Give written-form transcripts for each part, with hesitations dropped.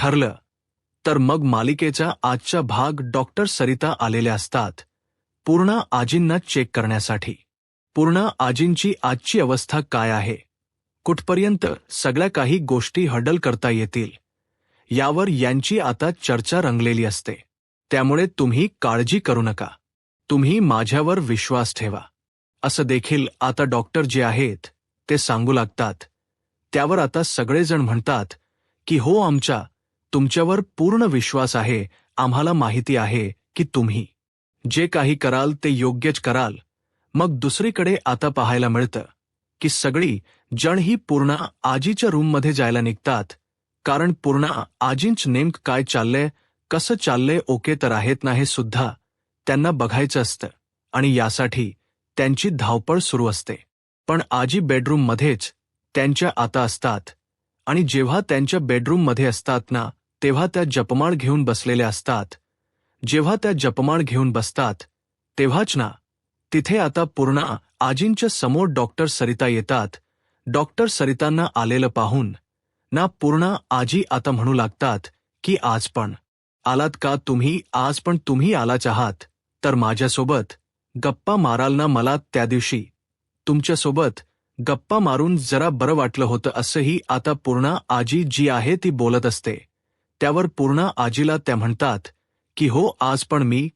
ठरलं तर मग मालिकेचा आजचा भाग डॉक्टर सरिता आलेल्या असतात पूर्णा आजींना चेक करण्यासाठी. पूर्णा आजींची आजची अवस्था काय आहे, कुठपर्यंत सगळ्या काही गोष्टी हँडल करता येतील यावर यांची आता चर्चा रंगलेली असते. त्यामुळे तुम्ही काळजी करू नका, तुम्ही माझ्यावर विश्वास ठेवा असं देखील आता डॉक्टर जे आहेत ते सांगू लागतात. त्यावर आता सगळेजण म्हणतात की हो, आमचा तुमच्यावर पूर्ण विश्वास आहे, आम्हाला माहिती आहे की तुम्ही जे काही कराल ते योग्यच कराल. मग दुसरीकडे आता पाहायला मिळतं की सगळी जण ही पूर्णा आजीच्या रूममध्ये जायला निघतात, कारण पूर्णा आजींच नेमकं काय चाललंय, कसं चाललंय, ओके तर आहेत ना हे सुद्धा त्यांना बघायचं असतं आणि यासाठी त्यांची धावपळ सुरू असते. पण आजी बेडरूममध्येच त्यांच्या आता असतात आणि जेव्हा त्यांच्या बेडरूममध्ये असतात ना तेव्हा त्या जपमाळ घेऊन बसलेल्या असतात. जेव्हा त्या जपमाळ घेऊन बसतात तेव्हाच ना तिथे आता पूर्णा आजींच्या समोर डॉक्टर सरिता येतात. डॉक्टर सरितांना आलेलं पाहून ना पूर्णा आजी आता म्हणू लागतात की आज पण आलात का तुम्ही, आज पण तुम्ही आलाच आहात तर माझ्यासोबत गप्पा माराल ना, मला त्या दिवशी तुमच्यासोबत गप्पा मारून जरा बरं वाटलं होतं असंही आता पूर्णा आजी जी आहे ती बोलत असते. त्यावर पूर्णा आजीला त्या म्हणतात की हो, आज पण मी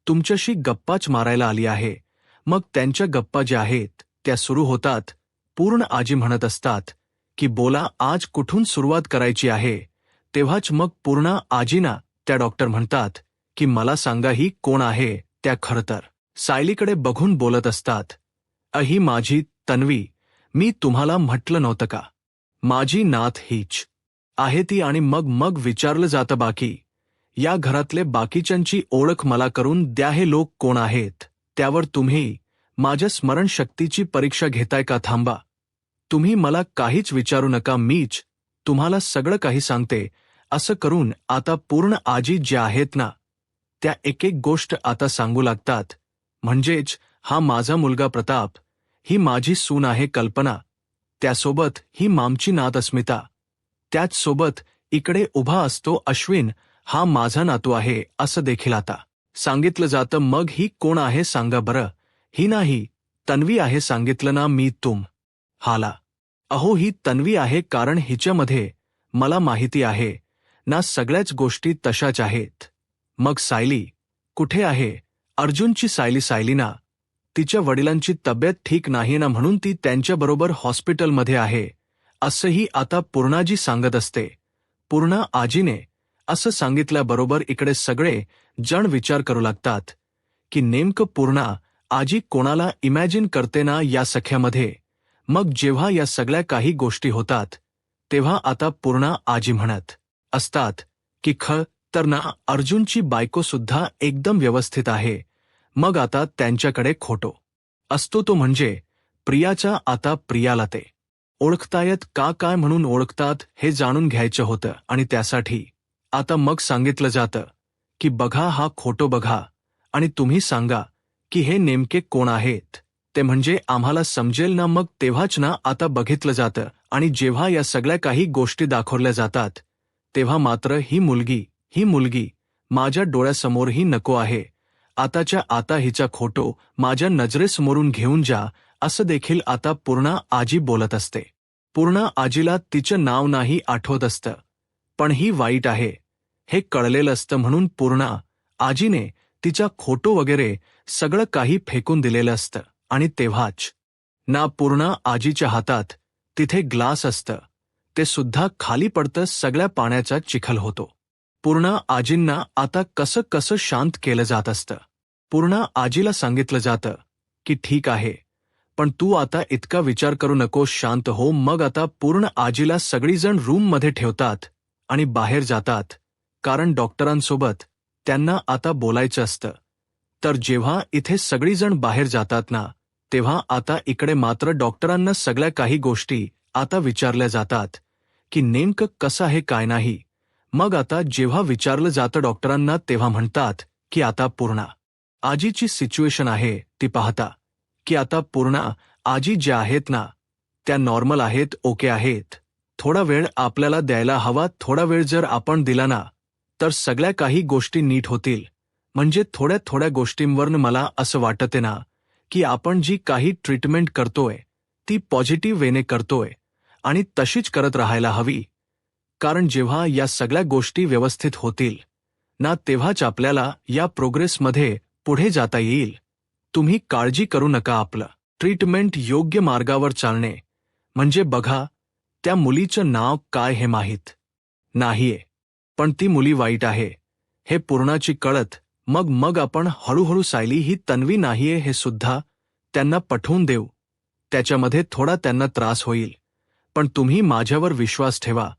तुमच्याशी गप्पाच मारायला आली आहे. मग त्यांच्या गप्पा ज्या आहेत त्या सुरू होतात. पूर्ण आजी म्हणत असतात की बोला, आज कुठून सुरुवात करायची आहे. तेव्हाच मग पूर्णा आजीना त्या डॉक्टर म्हणतात की मला सांगा ही कोण आहे. त्या खरं तर सायलीकडे बघून बोलत असतात. ही माझी तन्वी, मी तुम्हाला म्हटलं नव्हतं का, माझी नात हीच आहे ती. आणि मग विचारलं जातं बाकी या घरातले बाकीच्यांची ओळख मला करून द्या, हे लोक कोण आहेत. त्यावर तुम्ही माझ्या स्मरणशक्तीची परीक्षा घेताय का, थांबा, तुम्ही मला काहीच विचारू नका, मीच तुम्हाला सगळं काही सांगते. असं करून आता पूर्ण आजी ज्या आहेत ना त्या एक एक गोष्ट आता सांगू लागतात. म्हणजेच हा माझा मुलगा प्रताप, ही माझी सून आहे कल्पना, त्यासोबत ही मामची नात अस्मिता, त्याच सोबत इकडे उभा असतो अश्विन, हा माझा नातू आहे असं देखील आता सांगितलं जातं. मग ही कोण आहे सांगा बरं. ही नाही तन्वी आहे, सांगितलं ना मी हाला. अहो, ही तन्वी आहे, कारण हिच्यामध्ये मला माहिती आहे ना सगळ्याच गोष्टी तशाच आहेत. मग सायली कुठे आहे, अर्जुनची सायली ना, तिच्या वडिलांची तब्येत ठीक नाही ना म्हणून ती त्यांच्याबरोबर हॉस्पिटलमध्ये आहे असंही आता पूर्णाजी सांगत असते. पूर्णा आजीने असं सांगितल्याबरोबर इकडे सगळे जण विचार करू लागतात की नेमकं पूर्णा आजी कोणाला इमॅजिन करते ना या सख्यामध्ये. मग जेव्हा या सगळ्या काही गोष्टी होतात तेव्हा आता पूर्णा आजी म्हणत असतात की तर ना अर्जुनची बायको सुद्धा एकदम व्यवस्थित आहे. मग आता त्यांच्याकडे खोटो असतो तो म्हणजे प्रियाचा. आता प्रियाला ते ओळखतायत का, काय म्हणून ओळखतात हे जाणून घ्यायचं होतं आणि त्यासाठी आता मग सांगितलं जातं की बघा हा खोटो बघा आणि तुम्ही सांगा की हे नेमके कोण आहेत ते, म्हणजे आम्हाला समजेल ना. मग तेव्हाच ना आता बघितलं जातं आणि जेव्हा या सगळ्या काही गोष्टी दाखवल्या जातात तेव्हा मात्र ही मुलगी माझ्या डोळ्यासमोरही नको आहे. आताच्या आता हिचा खोटो माझ्या नजरेसमोरून घेऊन जा असं देखील आता पूर्णा आजी बोलत असते. पूर्णा आजीला तिचं नाव नाही आठवत असतं, पण ही वाईट आहे हे कळलेलं असतं म्हणून पूर्णा आजीने तिचा खोटो वगैरे सगळं काही फेकून दिलेलं असतं. आणि तेव्हाच ना पूर्णा आजीच्या हातात तिथे ग्लास असतं, ते सुद्धा खाली पडतं, सगळ्या पाण्याचा चिखल होतो. पूर्णा आजींना आता कसं कसं शांत केलं जात असतं. पूर्णा आजीला सांगितलं जातं की ठीक आहे, पण तू आता इतका विचार करू नकोस, शांत हो. मग आता पूर्ण आजीला सगळीजण रूममध्ये ठेवतात आणि बाहेर जातात, कारण डॉक्टरांसोबत त्यांना आता बोलायचं असतं. तर जेव्हा इथे सगळीजण बाहेर जातात ना तेव्हा आता इकडे मात्र डॉक्टरांना सगळ्या काही गोष्टी आता विचारल्या जातात की नेमकं कसं आहे काय नाही. मग आता जेव्हा विचारलं जातं डॉक्टरांना तेव्हा म्हणतात की आता पूर्णा आजीची सिच्युएशन आहे ती पाहता की आता पूर्णा आजी ज्या आहेत ना त्या नॉर्मल आहेत, ओके आहेत, थोडा वेळ आपल्याला द्यायला हवा. थोडा वेळ जर आपण दिला ना तर सगळ्या काही गोष्टी नीट होतील. म्हणजे थोड्या थोड्या गोष्टींवरून मला असं वाटते ना की आपण जी काही ट्रीटमेंट करतोय ती पॉझिटिव्ह वेने करतोय आणि तशीच करत राहायला हवी. कारण जेव्हा या सगळ्या गोष्टी व्यवस्थित होतील ना तेव्हाच आपल्याला या प्रोग्रेसमध्ये पुढे जाता येईल. तुम्ही काळजी करू नका. आपलं ट्रीटमेंट योग्य मार्गावर चालणे म्हणजे बघा, त्या मुलीचं नाव काय हे माहीत नाहीये, पण ती मुली वाईट आहे हे पूर्णाची कळत मग आपण हळूहळू सायली ही तन्वी नाहीये हे सुद्धा त्यांना पटवून देऊ. त्याच्यामध्ये थोडा त्यांना त्रास होईल, पण तुम्ही माझ्यावर विश्वास ठेवा.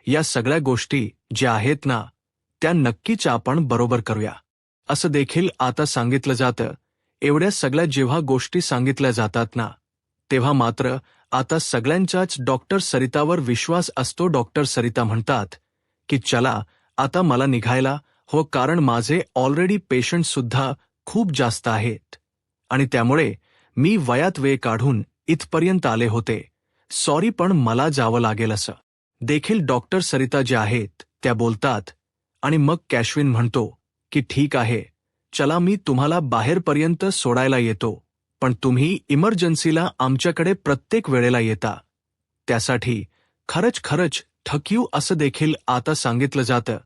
या सगळ्या गोष्टी ज्या आहेत ना त्या नक्कीच आपण बरोबर करूया. असं देखील आता सांगितलं जातं. एवढ्या सगळ्या जेव्हा गोष्टी सांगितल्या जातात ना तेव्हा मात्र आता सगळ्यांचाच डॉक्टर सरितावर विश्वास असतो. डॉक्टर सरिता म्हणतात की चला आता मला निघायला हो, कारण माझे ऑलरेडी पेशंट सुद्धा खूप जास्त आहेत आणि त्यामुळे मी वयात वेळ काढून इथपर्यंत आले होते. सॉरी, पण मला जावं लागेल असं देखील डॉक्टर सरिता जे आहेत त्या बोलतात. आणि मग कॅशविन म्हणतो की ठीक आहे, चला मी तुम्हाला बाहेरपर्यंत सोडायला येतो, पण तुम्ही इमर्जन्सीला आमच्याकडे प्रत्येक वेळेला येता. त्यासाठी खरंच थँक्यू असं देखील आता सांगितलं जातं.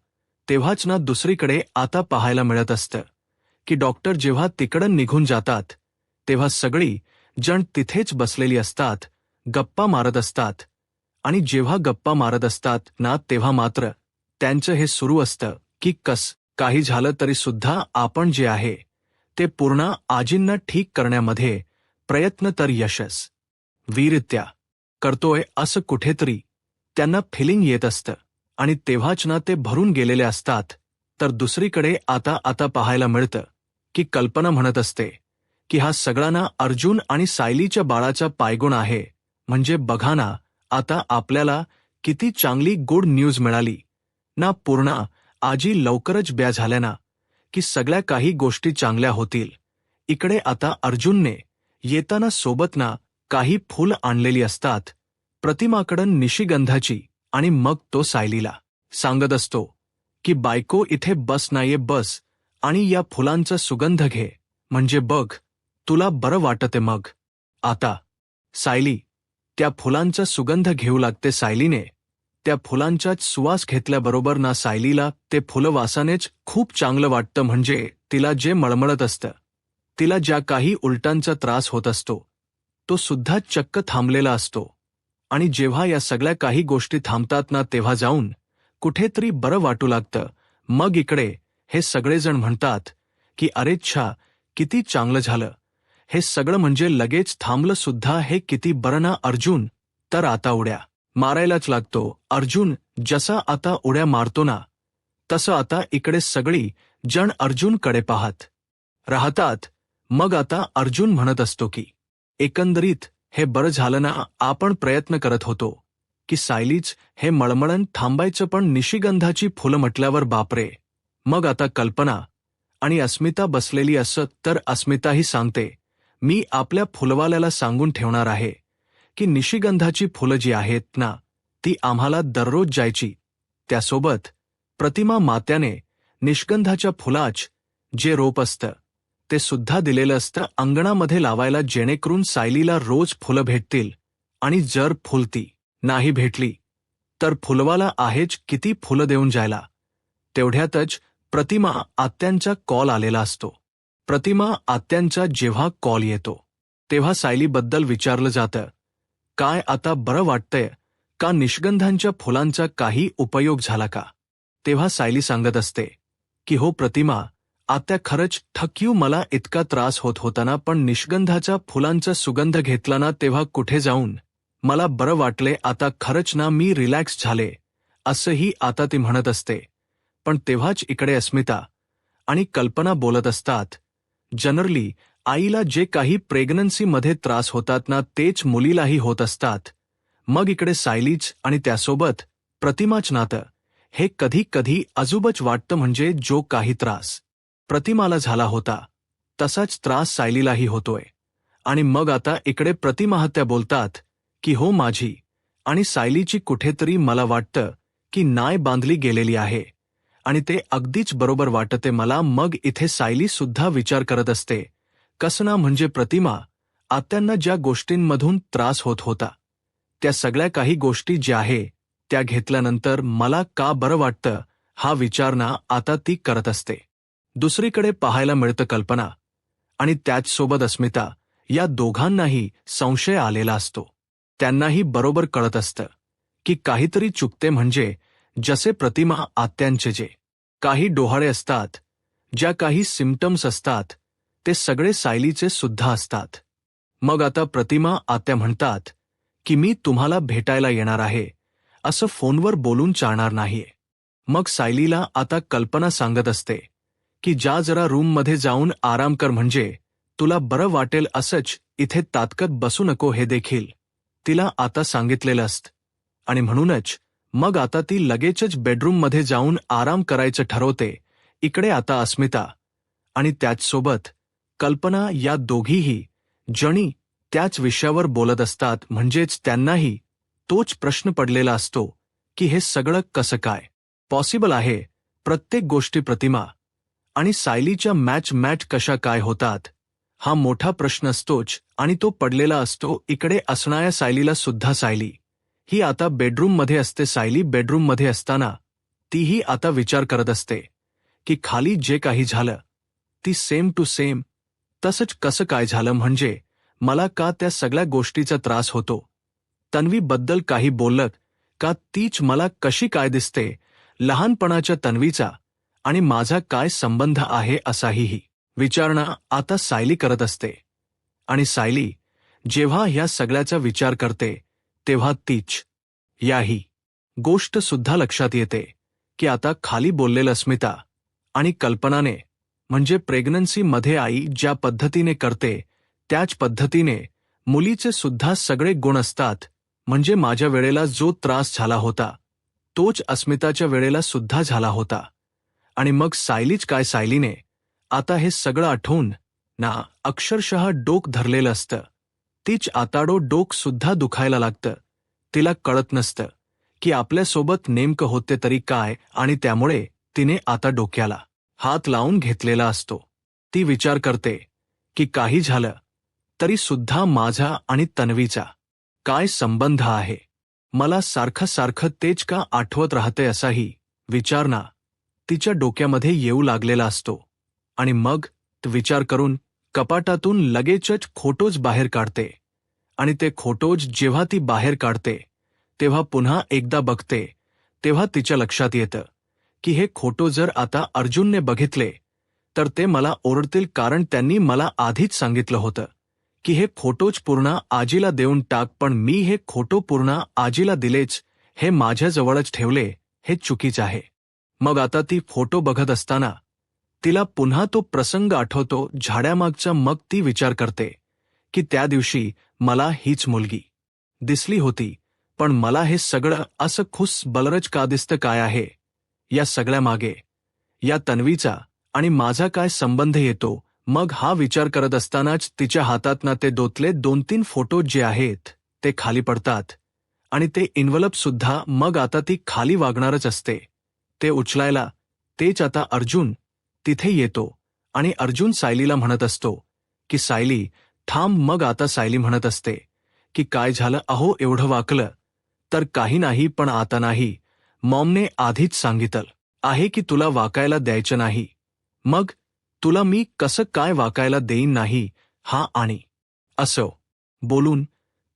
तेव्हाच ना दुसरीकडे आता पाहायला मिळत असतं की डॉक्टर जेव्हा तिकडं निघून जातात तेव्हा सगळी जण तिथेच बसलेली असतात, गप्पा मारत असतात. आणि जेव्हा गप्पा मारत असतात ना तेव्हा मात्र त्यांचं हे सुरू असतं की काही झालं तरी सुद्धा आपण जे आहे ते पूर्ण आजींना ठीक करण्यामध्ये प्रयत्न तर यशस्वीरित्या करतोय असं कुठेतरी त्यांना फिलिंग येत असतं. आणि तेव्हाच ना ते भरून गेलेले असतात. तर दुसरीकडे आता पाहायला मिळतं की कल्पना म्हणत असते की हा सगळा ना अर्जुन आणि सायलीच्या बाळाचा पायगुण आहे. म्हणजे बघा ना आता आपल्याला किती चांगली गुड न्यूज मिळाली ना. पूर्ण आजी लवकरच ब्या झाल्या ना की सगळ्या काही गोष्टी चांगल्या होतील. इकडे आता अर्जुनने येताना सोबत ना काही फूल आणलेली असतात प्रतिमाकडून निशिगंधाची. आणि मग तो सायलीला सांगत असतो की बायको इथे बस नाहीये, बस आणि या फुलांचा सुगंध घे, म्हणजे बघ तुला बरं वाटते. मग आता सायली त्या फुलांचा सुगंध घेऊ लागते. सायलीने त्या फुलांचाच सुवास घेतल्याबरोबर ना सायलीला ते फुलवासानेच खूप चांगलं वाटतं. म्हणजे तिला जे मळमळत असतं, तिला ज्या काही उलटांचा त्रास होत असतो तो सुद्धा चक्क थांबलेला असतो. आणि जेव्हा या सगळ्या काही गोष्टी थांबतात ना तेव्हा जाऊन कुठेतरी बरं वाटू लागतं. मग इकडे हे सगळेजण म्हणतात की अरे छा, किती चांगलं झालं हे सगळं, म्हणजे लगेच थांबलं सुद्धा, हे किती बरं ना. अर्जुन तर आता उड्या मारायलाच लागतो. अर्जुन जसा आता उड्या मारतो ना तसं आता इकडे सगळी जण अर्जुनकडे पाहत राहतात. मग आता अर्जुन म्हणत असतो की एकंदरीत हे बरं झालं ना, आपण प्रयत्न करत होतो की सायलीच हे मळमळण थांबायचं, पण निशिगंधाची फुलं म्हटल्यावर बापरे. मग आता कल्पना आणि अस्मिता बसलेली असत तर अस्मिताही सांगते मी आपल्या फुलवाल्याला सांगून ठेवणार आहे की निशिगंधाची फुलं जी आहेत ना ती आम्हाला दररोज जायची. त्यासोबत प्रतिमा मात्याने निष्गंधाच्या फुलाच जे रोप असतं ते सुद्धा दिलेलं असतं अंगणामध्ये लावायला, जेणेकरून सायलीला रोज फुलं भेटतील. आणि जर फुलती नाही भेटली तर फुलवाला आहेच किती फुलं देऊन जायला. तेवढ्यातच प्रतिमा आत्यांचा कॉल आलेला असतो. प्रतिमा आत्यांचा जेव्हा कॉल येतो तेव्हा सायलीबद्दल विचारलं जातं, काय आता बरं वाटतंय का? निष्गंधांच्या फुलांचा काही उपयोग झाला का? तेव्हा सायली सांगत असते की हो प्रतिमा आत्या, खरंच थँक्यू. मला इतका त्रास होत होता ना, पण निष्गंधाचा फुलांचा सुगंध घेतला ना तेव्हा कुठे जाऊन मला बरं वाटले. आता खरंच ना मी रिलॅक्स झाले असंही आता ती म्हणत असते. पण तेव्हाच इकडे अस्मिता आणि कल्पना बोलत असतात. जनरली आईला जे काही प्रेग्नन्सीमध्ये त्रास होतात ना तेच मुलीलाही होत असतात. मग इकडे सायलीच आणि त्यासोबत प्रतिमाच नातं हे कधी कधी अजूबच वाटतं. म्हणजे जो काही त्रास प्रतिमाला झाला होता तसाच त्रास सायलीलाही होतोय. आणि मग आता इकडे प्रतिमा त्या बोलतात की हो माझी आणि सायलीची कुठेतरी मला वाटतं की नाय बांधली गेलेली आहे आणि ते अगदीच बरोबर वाटते मला. मग इथे सायली सुद्धा विचार करत असते, कसं ना म्हणजे प्रतिमा आत्यांना ज्या गोष्टींमधून त्रास होत होता त्या सगळ्या काही गोष्टी ज्या आहे त्या घेतल्यानंतर मला का बरं वाटतं हा विचार ना आता ती करत असते. दुसरीकडे पाहायला मिळतं कल्पना आणि त्याचसोबत अस्मिता या दोघांनाही संशय आलेला असतो. त्यांनाही बरोबर कळत असतं की काहीतरी चुकते. म्हणजे जसे प्रतिमा आत्यांचे जे काही डोहाळे असतात, ज्या काही सिम्पटम्स असतात ते सगळे सायलीचे सुद्धा असतात. मग आता प्रतिमा आत्या म्हणतात की मी तुम्हाला भेटायला येणार आहे असं फोनवर बोलून चालणार नाहीये. मग सायलीला आता कल्पना सांगत असते की जा जरा रूममध्ये जाऊन आराम कर, म्हणजे तुला बरं वाटेल. असंच इथे तात्कत बसू नको हे देखील तिला आता सांगितलेलं असतं. आणि म्हणूनच मग आता ती लगेचच बेडरूममध्ये जाऊन आराम करायचं ठरवते. इकडे आता अस्मिता आणि त्याचसोबत कल्पना या दोघीही जणी त्याच विषयावर बोलत असतात. म्हणजेच त्यांनाही तोच प्रश्न पडलेला असतो की हे सगळं कसं काय पॉसिबल आहे. प्रत्येक गोष्टी प्रतिमा आणि सायलीच्या मॅच कशा काय होतात हा मोठा प्रश्न असतोच आणि तो पडलेला असतो इकडे असणाऱ्या सायलीला सुद्धा. सायली ही आता बेडरूममध्ये असते. सायली बेडरूममध्ये असताना तीही आता विचार करत असते की खाली जे काही झालं ती सेम टू सेम तसंच कसं काय झालं. म्हणजे मला का त्या सगळ्या गोष्टीचा त्रास होतो. तन्वीबद्दल काही बोललं का तीच मला कशी काय दिसते. लहानपणाच्या तन्वीचा आणि माझा काय संबंध आहे असाही विचारणा आता सायली करत असते. आणि सायली जेव्हा ह्या सगळ्याचा विचार करते तेव्हा तीच याही गोष्ट सुद्धा लक्षात येते की आता खाली बोललेलं अस्मिता आणि कल्पनाने म्हणजे प्रेग्नन्सीमध्ये आई ज्या पद्धतीने करते त्याच पद्धतीने मुलीचे सुद्धा सगळे गुण असतात. म्हणजे माझ्या वेळेला जो त्रास झाला होता तोच अस्मिताच्या वेळेला सुद्धा झाला होता. आणि मग सायलीच काय, सायलीने आता हे सगळं आठवून ना अक्षरशः डोक धरलेलं असतं. तीच आताडो डोक सुद्धा दुखायला लागतं. तिला कळत नसतं की आपल्यासोबत नेमकं होते तरी काय आणि त्यामुळे तिने आता डोक्याला हात लावून घेतलेला असतो. ती विचार करते की काही झालं तरी सुद्धा माझा आणि तन्वीचा काय संबंध आहे. मला सारखं तेच का आठवत राहते असाही विचार ना तिच्या डोक्यामध्ये येऊ लागलेला असतो. आणि मग विचार करून कपाटातून लगेचच फोटोज बाहेर काढते. आणि ते फोटोज जेव्हा ती बाहेर काढते तेव्हा पुन्हा एकदा बघते तेव्हा तिच्या लक्षात येतं की हे फोटो जर आता अर्जुनने बघितले तर ते मला ओरडतील. कारण त्यांनी मला आधीच सांगितलं होतं की हे फोटोज पूर्ण आजीला देऊन टाक. पण मी हे फोटो पूर्ण आजीला दिलेच, हे माझ्याजवळच ठेवले, हे चुकीचं आहे. मग आता ती फोटो बघत असताना तिला पुन्हा तो प्रसंग आठवतो झाड्यामागचा. मग ती विचार करते की त्या दिवशी मला हीच मुलगी दिसली होती. पण मला हे सगळं असं खुस बलरच का दिसतं. काय आहे या सगळ्या मागे. या तन्वीचा आणि माझा काय संबंध येतो. मग हा विचार करत असतानाच तिच्या हातातनं ते दोतले 2-3 फोटो जे आहेत ते खाली पडतात आणि ते इन्व्हलप सुद्धा. मग आता ती खाली वागणारच असते ते उचलायला. तेच आता अर्जुन तिथे येतो आणि अर्जुन सायलीला म्हणत असतो की सायली थांब. मग आता सायली म्हणत असते की काय झालं. अहो एवढं वाकलं तर काही नाही, पण आता नाही. मॉमने आधीच सांगितलं आहे की तुला वाकायला द्यायचं नाही. मग तुला मी कसं काय वाकायला देईन नाही. हा आणि असं बोलून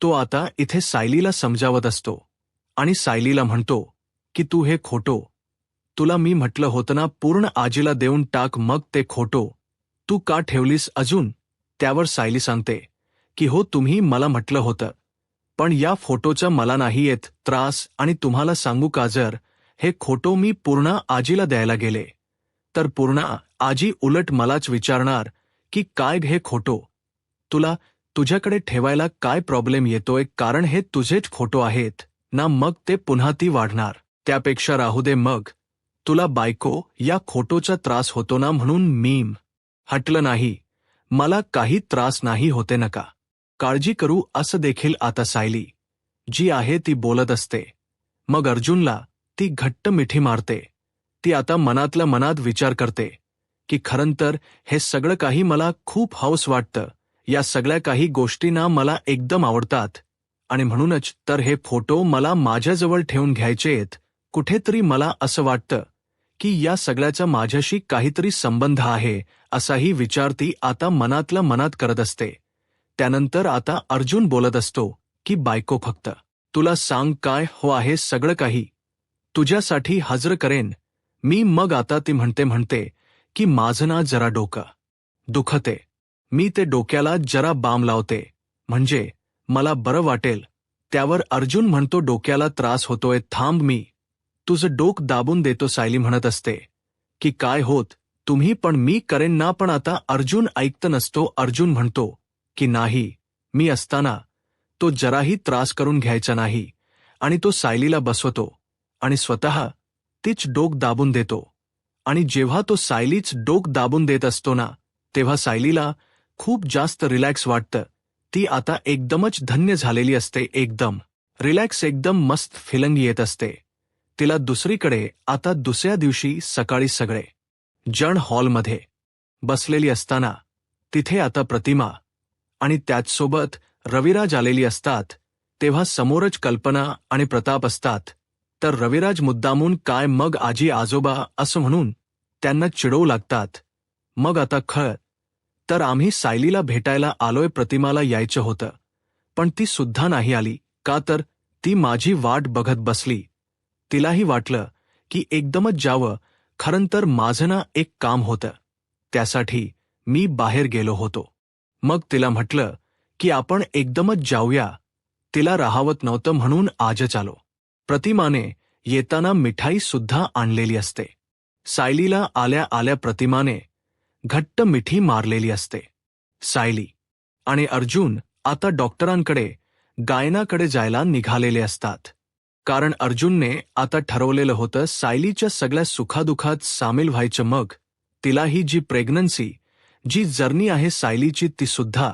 तो आता इथे सायलीला समजावत असतो आणि सायलीला म्हणतो की तू हे खोटो, तुला मी म्हटलं होतं ना पूर्ण आजीला देऊन टाक. मग ते खोटो तू का ठेवलीस अजून. त्यावर सायली सांगते की हो तुम्ही मला म्हटलं होतं, पण या फोटोचा मला नाही येत त्रास. आणि तुम्हाला सांगू का, जर हे खोटो मी पूर्ण आजीला द्यायला गेले तर पूर्ण आजी उलट मलाच विचारणार की काय हे खोटो तुला तुझ्याकडे ठेवायला काय प्रॉब्लेम येतोय, कारण हे तुझेच फोटो आहेत ना. मग ते पुन्हा ती वाढणार. त्यापेक्षा राहू दे. मग तुला बायको या खोटोचा त्रास होतो ना, म्हणून मी हटलं नाही. मला काही त्रास नाही होते, नका काळजी करू. असं देखील आता सायली जी आहे ती बोलत असते. मग अर्जुनला ती घट्ट मिठी मारते. ती आता मनातल्या मनात विचार करते की खरं तर हे सगळं काही मला खूप हौस वाटतं. या सगळ्या काही गोष्टींना मला एकदम आवडतात आणि म्हणूनच तर हे फोटो मला माझ्याजवळ ठेवून घ्यायचेत. कुठेतरी मला असं वाटतं की या सगळ्याचा माझ्याशी काहीतरी संबंध आहे, असाही विचार ती आता मनातल्या मनात करत असते. त्यानंतर आता अर्जुन बोलत असतो की बायको फक्त तुला सांग काय हो आहे सगळं काही तुझ्यासाठी हजर करेन मी. मग आता ती म्हणते की माझं ना जरा डोकं दुखते. मी ते डोक्याला जरा बाम लावते म्हणजे मला बरं वाटेल. त्यावर अर्जुन म्हणतो डोक्याला त्रास होतोय थांब मी तुझं डोक दाबून देतो. सायली म्हणत असते की काय होत तुम्ही पण मी करेन ना. पण आता अर्जुन ऐकत नसतो. अर्जुन म्हणतो की नाही मी असताना तो जराही त्रास करून घ्यायचा नाही आणि तो सायलीला बसवतो आणि स्वतः तीच डोक दाबून देतो. आणि जेव्हा तो सायलीच डोक दाबून देत असतो ना तेव्हा सायलीला खूप जास्त रिलॅक्स वाटतं. ती आता एकदमच धन्य झालेली असते. एकदम रिलॅक्स एकदम मस्त फिलिंग येत असते तिला. दुसरीकडे आता दुसऱ्या दिवशी सकाळी सगळे जण हॉलमध्ये बसलेली असताना तिथे आता प्रतिमा आणि त्याचसोबत रविराज आलेली असतात. तेव्हा समोरच कल्पना आणि प्रताप असतात. तर रविराज मुद्दामून काय मग आजी आजोबा असं म्हणून त्यांना चिडवू लागतात. मग आता तर आम्ही सायलीला भेटायला आलोय. प्रतिमाला यायचं होतं पण ती सुद्धा नाही आली. का तर ती माझी वाट बघत बसली. तिलाही वाटलं की एकदमच जावं. खरं तर माझं ना एक काम होतं त्यासाठी मी बाहेर गेलो होतो. मग तिला म्हटलं की आपण एकदमच जाऊया. तिला राहावत नव्हतं म्हणून आजच आलो. प्रतिमाने येताना मिठाई सुद्धा आणलेली असते. सायलीला आल्या आल्या प्रतिमाने घट्ट मिठी मारलेली असते. सायली आणि अर्जुन आता डॉक्टरांकडे गायनाकडे जायला निघालेले असतात. कारण अर्जुनने आता ठरवलेलं होतं सायलीच्या सगळ्या सुखादुखात सामील व्हायचं. मग तिलाही जी प्रेग्नन्सी जी जर्नी आहे सायलीची ती सुद्धा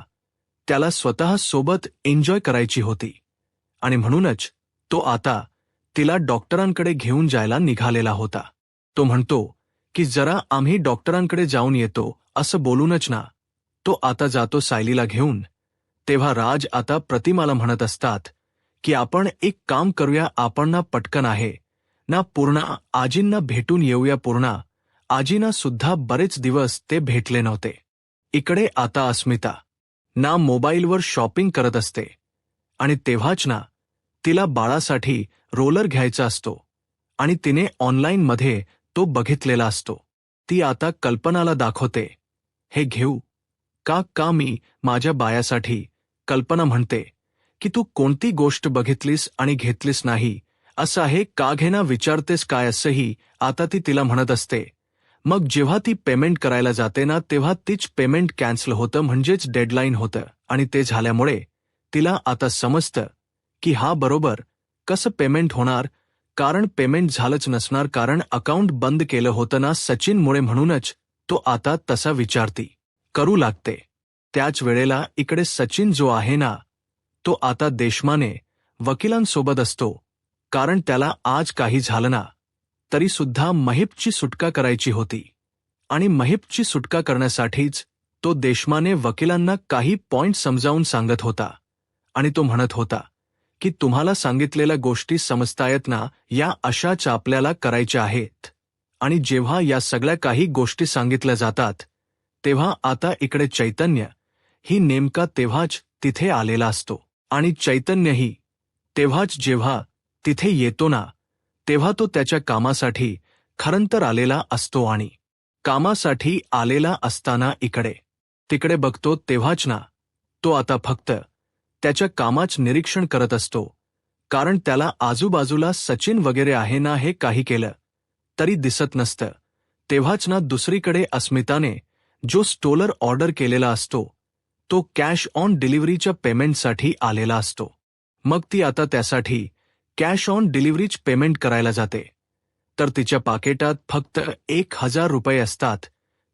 त्याला स्वतः सोबत एन्जॉय करायची होती. आणि म्हणूनच तो आता तिला डॉक्टरांकडे घेऊन जायला निघालेला होता. तो म्हणतो की जरा आम्ही डॉक्टरांकडे जाऊन येतो असं बोलूनच ना तो आता जातो सायलीला घेऊन. तेव्हा राज आता प्रतिमाला म्हणत असतात की आपण एक काम करूया. आपण ना पटकन आहे ना पूर्णा आजींना भेटून येऊया. पूर्णा आजींना सुद्धा बरेच दिवस ते भेटले नव्हते. इकडे आता अस्मिता ना मोबाईलवर शॉपिंग करत असते आणि तेव्हाच ना तिला बाळासाठी रोलर घ्यायचा असतो आणि तिने ऑनलाईनमध्ये तो बघितलेला असतो. ती आता कल्पनाला दाखवते हे घेऊ का मी माझ्या बायासाठी. कल्पना म्हणते की तू कोणती गोष्ट बघितलीस आणि घेतलीस नाही असं आहे का घेणं विचारतेस काय असंही आता ती तिला म्हणत असते. मग जेव्हा ती पेमेंट करायला जाते ना तेव्हा तीच पेमेंट कॅन्सल होतं म्हणजेच डेडलाईन होतं. आणि ते झाल्यामुळे तिला आता समजतं की हा बरोबर कसं पेमेंट होणार. कारण पेमेंट झालंच नसणार कारण अकाउंट बंद केलं होतं ना सचिनमुळे. म्हणूनच तो आता तसा विचारती करू लागते. त्याच वेळेला इकडे सचिन जो आहे ना तो आता देशमाने वकिलांसोबत असतो. कारण त्याला आज काही झालं ना तरी सुद्धा महिपची सुटका करायची होती आणि महिपची सुटका करण्यासाठीच तो देशमाने वकिलांना काही पॉइंट समजावून सांगत होता. आणि तो म्हणत होता की तुम्हाला सांगितलेल्या गोष्टी समजतायत ना या अशाच आपल्याला करायच्या आहेत. आणि जेव्हा या सगळ्या काही गोष्टी सांगितल्या जातात तेव्हा आता इकडे चैतन्य ही नेमका तेव्हाच तिथे आलेला असतो. आणि चैतन्यही तेव्हाच जेव्हा तिथे येतो ना तेव्हा तो त्याच्या कामासाठी खरं तर आलेला असतो. आणि कामासाठी आलेला असताना इकडे तिकडे बघतो तेव्हाच ना तो आता फक्त त्याच्या कामाच निरीक्षण करत असतो. कारण त्याला आजूबाजूला सचिन वगैरे आहे ना हे काही केलं तरी दिसत नसतं. तेव्हाच ना दुसरीकडे अस्मिताने जो स्टोलर ऑर्डर केलेला असतो तो कॅश ऑन डिलिव्हरीच्या पेमेंटसाठी आलेला असतो. मग ती आता त्यासाठी कॅश ऑन डिलिव्हरीच पेमेंट करायला जाते. तर तिच्या पाकिटात फक्त 1,000 रुपये असतात.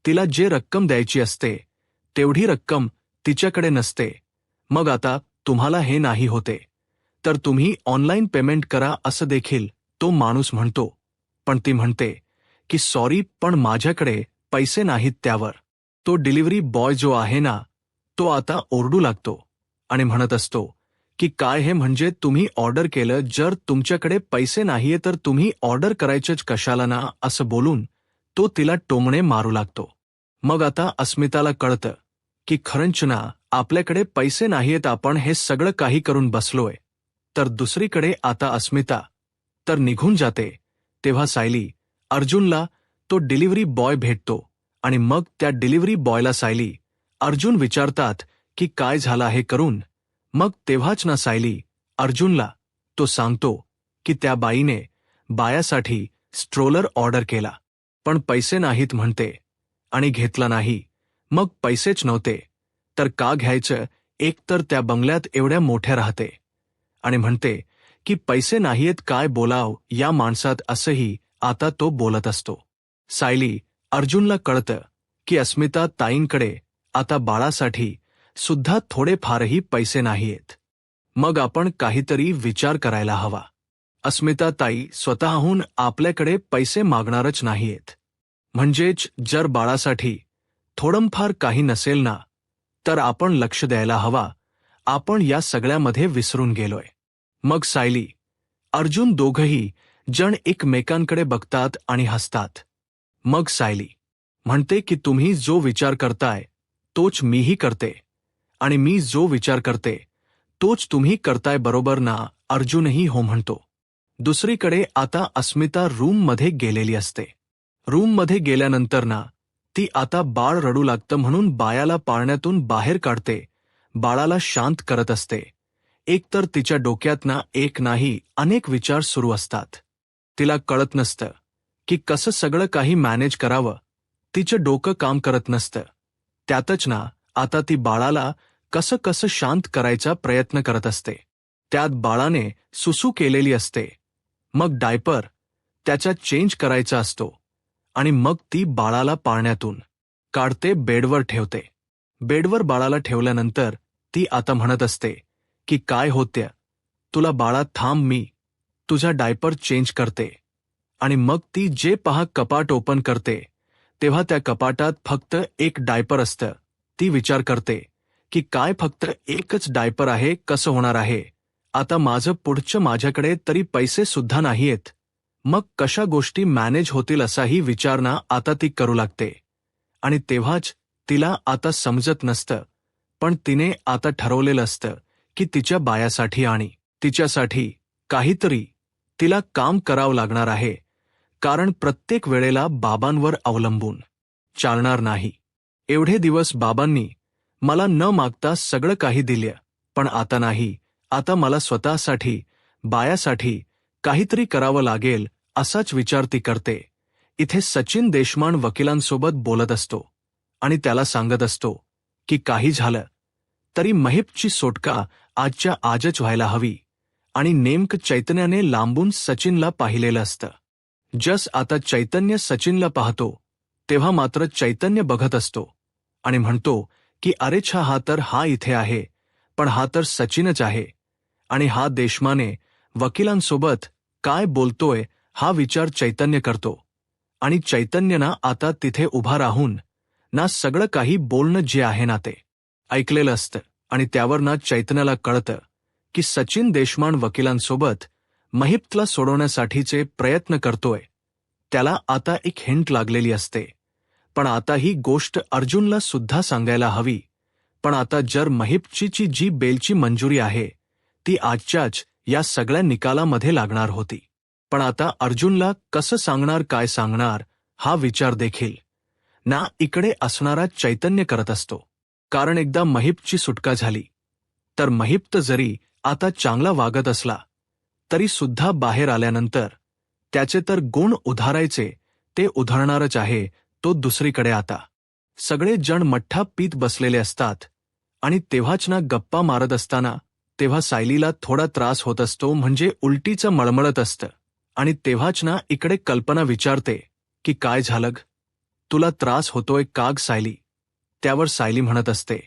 तिला जे रक्कम द्यायची असते तेवढी रक्कम तिच्याकडे नसते. मग आता तुम्हाला हे नाही होते तर तुम्ही ऑनलाईन पेमेंट करा असं देखील तो माणूस म्हणतो. पण ती म्हणते की सॉरी, पण माझ्याकडे पैसे नाहीत त्यावर. तो डिलिव्हरी बॉय जो आहे ना, तो आता ओरडू लागतो आणि म्हणत असतो की काय हे, म्हणजे तुम्ही ऑर्डर केलं, जर तुमच्याकडे पैसे नाहीये तर तुम्ही ऑर्डर करायचेच कशाला ना, असं बोलून तो तिला टोमणे मारू लागतो. मग आता अस्मिताला कळतं की खरंच ना, आपल्याकडे पैसे नाहीयेत, आपण हे सगळं काही करून बसलोय. तर दुसरीकडे आता अस्मिता तर निघून जाते. तेव्हा सायली अर्जुनला तो डिलिव्हरी बॉय भेटतो आणि मग त्या डिलिव्हरी बॉयला सायली अर्जुन विचारतात की काय झालं आहे करून. मग तेव्हाच ना सायली अर्जुनला तो सांगतो की त्या बाईने बायासाठी स्ट्रोलर ऑर्डर केला, पण पैसे नाहीत म्हणते आणि घेतला नाही. मग पैसेच नव्हते तर का घ्यायचं, एक तर त्या बंगल्यात एवढ्या मोठ्या राहते आणि म्हणते की पैसे नाहीयेत, काय बोलाव या माणसात, असंही आता तो बोलत असतो. सायली अर्जुनला कळतं की अस्मिता ताईंकडे आता बाळासाठी सुद्धा थोडेफारही पैसे नाहीयेत. मग आपण काहीतरी विचार करायला हवा. अस्मिता ताई स्वतःहून आपल्याकडे पैसे मागणारच नाहीयेत. म्हणजेच जर बाळासाठी थोडंफार काही नसेल ना, तर आपण लक्ष द्यायला हवा. आपण या सगळ्यामध्ये विसरून गेलोय. मग सायली अर्जुन दोघंही जण एकमेकांकडे बघतात आणि हसतात. मग सायली म्हणते की तुम्ही जो विचार करताय तोच मीही करते आणि मी जो विचार करते तोच तुम्ही करताय, बरोबर ना. अर्जुनही हो म्हणतो. दुसरीकडे आता अस्मिता रूममध्ये गेलेली असते. रूममध्ये गेल्यानंतर ना, ती आता बाळ रडू लागतं म्हणून बायाला पाळण्यातून बाहेर काढते, बाळाला शांत करत असते. एकतर तिच्या डोक्यात ना एक नाही अनेक विचार सुरू असतात. तिला कळत नसतं की कसं सगळं काही मॅनेज करावं. तिचं डोकं काम करत नसतं. त्यातच ना आता ती बाळाला कसं कसं शांत करायचा प्रयत्न करत असते. त्यात बाळाने सुसू केलेली असते. मग डायपर त्याचा चेंज करायचा असतो आणि मग ती बाळाला पाळण्यातून काढते, बेडवर ठेवते. बेडवर बाळाला ठेवल्यानंतर ती आता म्हणत असते की काय होत्या तुला बाळा, थांब, मी तुझा डायपर चेंज करते. आणि मग ती जे पहा कपाट ओपन करते तेव्हा त्या कपाटात फक्त एक डायपर असतं. ती विचार करते की काय फक्त एकच डायपर आहे, कसं होणार आहे आता माझं पुढचं, माझ्याकडे तरी पैसे सुद्धा नाहीयेत, मग कशा गोष्टी मॅनेज होतील असाही विचार ना आता ती करू लागते. आणि तेव्हाच तिला आता समजत नसतं, पण तिने आता ठरवलेलं असतं की तिच्या बायासाठी आणि तिच्यासाठी काहीतरी तिला काम करावं लागणार आहे, कारण प्रत्येक वेळेला बाबांवर अवलंबून चालणार नाही. एवढे दिवस बाबांनी मला न मागता सगळं काही दिलं, पण आता नाही. आता मला स्वतःसाठी, बायासाठी काहीतरी करावं लागेल, असाच विचार ती करते. इथे सचिन देशमान वकिलांसोबत बोलत असतो आणि त्याला सांगत असतो की काही झालं तरी महिपची सुटका आजच्या आजच व्हायला हवी. आणि नेमकं चैतन्याने लांबून सचिनला पाहिलेलं असतं. जस आता चैतन्य सचिनला पाहतो तेव्हा मात्र चैतन्य बघत असतो आणि म्हणतो की अरे छा, हा इथे आहे, पण हा तर सचिनच आहे. आणि हा देशमाने वकिलांसोबत काय बोलतोय हा विचार चैतन्य करतो. आणि चैतन्य ना आता तिथे उभा राहून ना सगळं काही बोलणं जे आहे ना ते ऐकलेलं असतं आणि त्यावर ना चैतन्याला कळतं की सचिन देशमान वकिलांसोबत महिपला सोडवण्यासाठीचे प्रयत्न करतोय. त्याला आता एक हिंट लागलेली असते, पण आता ही गोष्ट अर्जुनला सुद्धा सांगायला हवी. पण आता जर महिपची जी बेलची मंजुरी आहे ती आजच्याच या सगळ्या निकालामध्ये लागणार होती. पण आता अर्जुनला कसं सांगणार, काय सांगणार हा विचार देखील ना इकडे असणारा चैतन्य करत असतो. कारण एकदा महिपची सुटका झाली तर महिप जरी आता चांगला वागत असला तरी सुद्धा बाहेर आल्यानंतर त्याचे तर गुण उधारायचे ते उधळणारच आहे तो. दुसरीकडे आता सगळे जण मठ्ठा पीत बसलेले असतात आणि तेव्हाच ना गप्पा मारत असताना तेव्हा सायलीला थोडा त्रास होत असतो, म्हणजे उलटीचं मळमळत असतं. आणि तेव्हाच ना इकडे कल्पना विचारते की काय झालं ग? तुला त्रास होतोय का ग सायली? त्यावर सायली म्हणत असते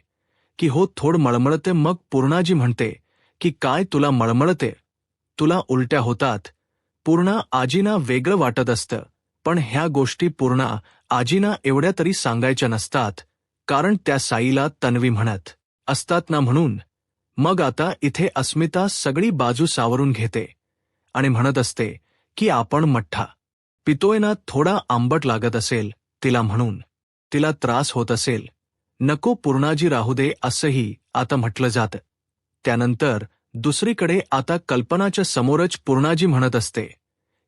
की हो, थोड मळमळते. मग पूर्णाजी म्हणते की काय तुला मळमळते, तुला उलट्या होतात. पूर्णा आजीना वेगळं वाटत असतं, पण ह्या गोष्टी पूर्णा आजीना एवढ्या तरी सांगायच्या नसतात, कारण त्या साईला तन्वी म्हणत असतात ना म्हणून. मग आता इथे अस्मिता सगळी बाजू सावरून घेते आणि म्हणत असते की आपण मठ्ठा पितोय ना, थोडा आंबट लागत असेल तिला म्हणून, तिला त्रास होत असेल, नको पूर्णाजी राहू दे असंही आता म्हटलं जातं. त्यानंतर दुसरीकडे आता कल्पनाच्या समोरच पूर्णाजी म्हणत असते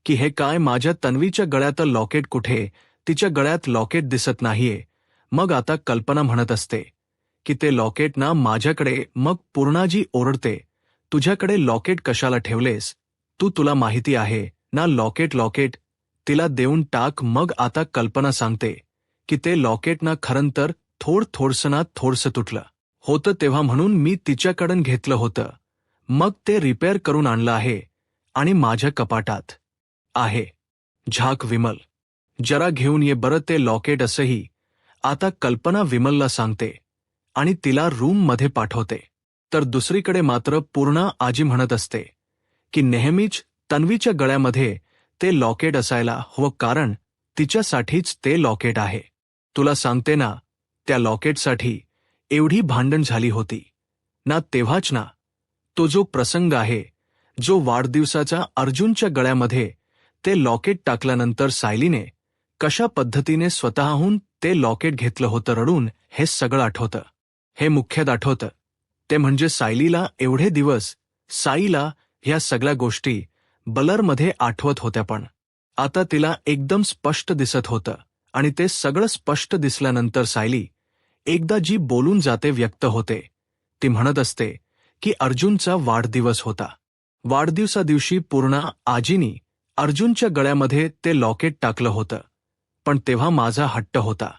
की हे काय, माझ्या तन्वीच्या गळ्यात लॉकेट कुठे, तिच्या गळ्यात लॉकेट दिसत नाहीये. मग आता कल्पना म्हणत असते की ते लॉकेट ना माझ्याकडे. मग पूर्णाजी ओरडते, तुझ्याकडे लॉकेट कशाला ठेवलेस तू, तुला माहिती आहे ना लॉकेट तिला देऊन टाक. मग आता कल्पना सांगते की ते लॉकेट ना खरं तर थोडंसं तुटलं होतं तेव्हा, म्हणून मी तिच्याकडून घेतलं होतं. मग ते रिपेअर करून आणलं आहे आणि माझ्या कपाटात आहे. झाक विमल, जरा घेऊन ये बरं ते लॉकेट असंही आता कल्पना विमलला सांगते आणि तिला रूममध्ये पाठवते. तर दुसरीकडे मात्र पूर्णा आजी म्हणत असते की नेहमीच तन्वीच्या गळ्यामध्ये ते लॉकेट असायला हवं, कारण तिच्यासाठीच ते लॉकेट आहे. तुला सांगते ना, त्या लॉकेटसाठी एवढी भांडण झाली होती ना तेव्हाच ना. तो जो प्रसंग आहे, जो वाढदिवसाचा अर्जुनच्या गळ्यामध्ये ते लॉकेट टाकल्यानंतर सायलीने कशा पद्धतीने स्वतःहून ते लॉकेट घेतलं होतं रडून, हे सगळं आठवतं. हे मुख्यत आठवतं ते म्हणजे सायलीला एवढे दिवस साईला ह्या सगळ्या गोष्टी बलरमध्ये आठवत होत्या, पण आता तिला एकदम स्पष्ट दिसत होतं. आणि ते सगळं स्पष्ट दिसल्यानंतर सायली एकदा जी बोलून जाते व्यक्त होते. ती म्हणत असते की अर्जुनचा वाढदिवस होता. वाढदिवसा दिवशी पूर्णा आजीनी अर्जुनच्या गळ्यामध्ये ते लॉकेट टाकलं होतं, पण तेव्हा माझा हट्ट होता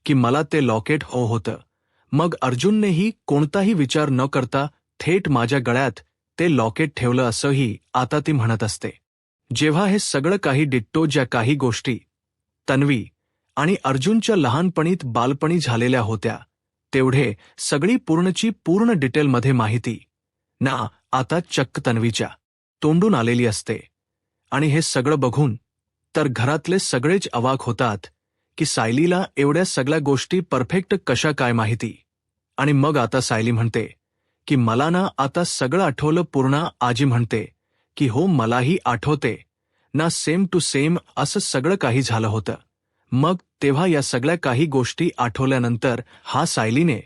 की मला ते लॉकेट होतं. मग अर्जुननेही कोणताही विचार न करता थेट माझ्या गळ्यात ते लॉकेट ठेवलं असंही आता ती म्हणत असते. जेव्हा हे सगळं काही डिट्टो, ज्या काही गोष्टी तन्वी आणि अर्जुनच्या लहानपणीत बालपणी झालेल्या होत्या, तेवढे सगळी पूर्णची पूर्ण डिटेलमध्ये माहिती ना आता चक्क तन्वीच्या तोंडून आलेली असते. आणि हे सगळं बघून तर घरातले सगळेच अवाक होतात की सायलीला एवढ्या सगळ्या गोष्टी परफेक्ट कशा काय माहिती. आणि मग आता सायली म्हणते की मला ना आता सगळं आठवलं. पूर्णा आजी म्हणते की हो, मलाही आठवते ना, सेम टू सेम असं सगळं काही झालं होतं. मग तेव्हा या सगळ्या काही गोष्टी आठवल्यानंतर हा सायलीने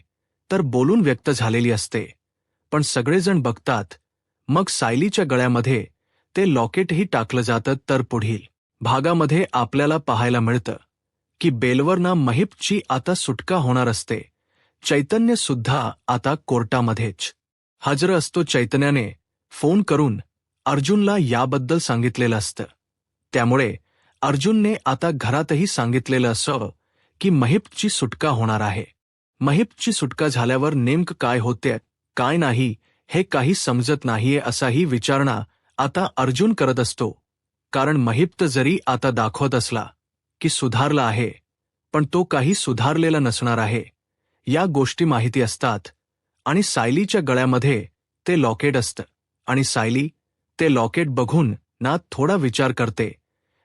तर बोलून व्यक्त झालेली असते, पण सगळेजण बघतात. मग सायलीच्या गळ्यामध्ये ते लॉकेटही टाकलं जातं. तर पुढील भागामध्ये आपल्याला पाहायला मिळतं की बेलवरना महिपची आता सुटका होणार असते. चैतन्य सुद्धा आता कोर्टामध्येच हजर असतो. चैतन्याने फोन करून अर्जुनला याबद्दल सांगितलेलं असतं. त्यामुळे अर्जुनने आता घरातही सांगितलेलं असं की महिपची सुटका होणार आहे. महिपची सुटका झाल्यावर नेमकं काय होते काय नाही हे काही समजत नाहीये असाही विचारणा आता अर्जुन करत असतो. कारण महिप जरी आता दाखवत असला की सुधारला आहे, पण तो काही सुधारलेला नसणार आहे. या गोष्टी माहिती असतात. आणि सायलीच्या गळ्यामध्ये ते लॉकेट असतं आणि सायली ते लॉकेट बघून ना थोडा विचार करते,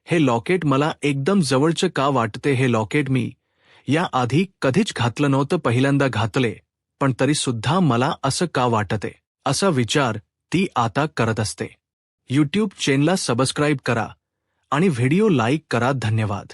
हे लॉकेट मला एकदम जवळचं का वाटते. हे लॉकेट मी या आधी कधीच घातलं नव्हतं, पहिल्यांदा घातले, पण तरी सुद्धा मला असं का वाटते, असा विचार ती आता करत असते. यूट्यूब चॅनलला सबस्क्राईब करा आणि व्हिडिओ लाईक करा. धन्यवाद.